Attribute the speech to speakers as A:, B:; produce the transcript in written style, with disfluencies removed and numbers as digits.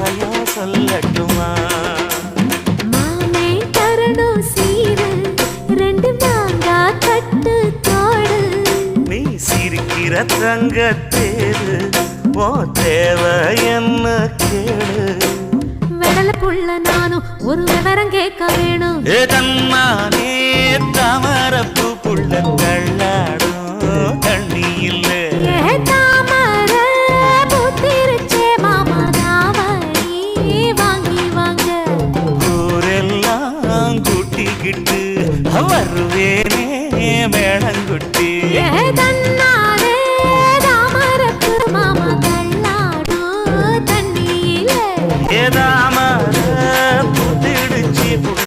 A: ரகசியம் சொல்லட்டுமா?
B: மாமே தரணும் சீரு, ரெண்டு மாங்கா கட்டு தோடு.
A: நீ சிரிக்கிற தங்கத்தேரு, ஓ தேவை என்ன கேளு.
B: வெடல புள்ள நானும் ஒரு விவரம் கேட்க வேணும்.
A: தன்னானே தாமரப்பு புள்ள தள்ளாடும் தண்ணி இல்ல.
B: தாமர பூத்திருச்சே மாமா தாவணி வாங்கி வாங்க.
A: ஊரெல்லாம் கூட்டிக்கிட்டு வருவேனே